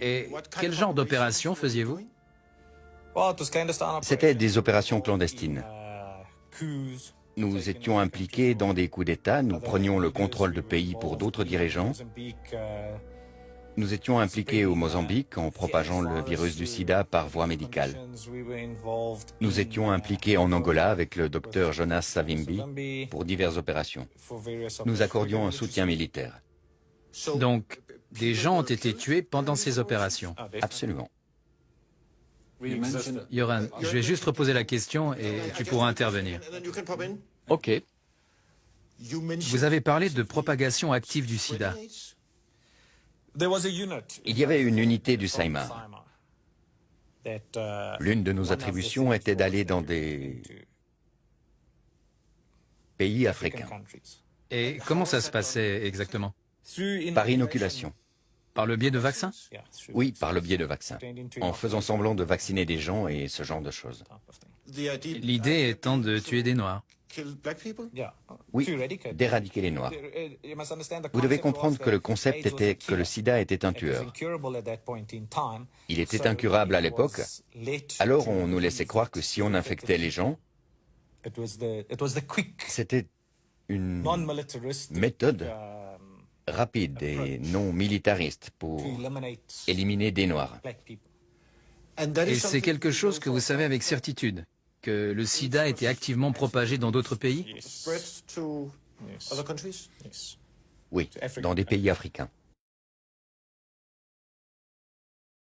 Et quel genre d'opération faisiez-vous? C'était des opérations clandestines. Nous étions impliqués dans des coups d'État, nous prenions le contrôle de pays pour d'autres dirigeants. Nous étions impliqués au Mozambique en propageant le virus du sida par voie médicale. Nous étions impliqués en Angola avec le docteur Jonas Savimbi pour diverses opérations. Nous accordions un soutien militaire. Donc, des gens ont été tués pendant ces opérations. Absolument. Yoran, je vais juste reposer la question et tu pourras intervenir. OK. Vous avez parlé de propagation active du sida. Il y avait une unité du SAIMA. L'une de nos attributions était d'aller dans des pays africains, Et comment ça se passait exactement? par inoculation. Par le biais de vaccins? Oui, par le biais de vaccins, en faisant semblant de vacciner des gens et ce genre de choses. L'idée étant de tuer des Noirs. Oui, d'éradiquer les Noirs. Vous devez comprendre que le concept était que le sida était un tueur. Il était incurable à l'époque, alors on nous laissait croire que si on infectait les gens, c'était une méthode rapide et non militariste pour éliminer des Noirs. Et c'est quelque chose que vous savez avec certitude, que le sida était activement propagé dans d'autres pays? Oui, dans des pays africains.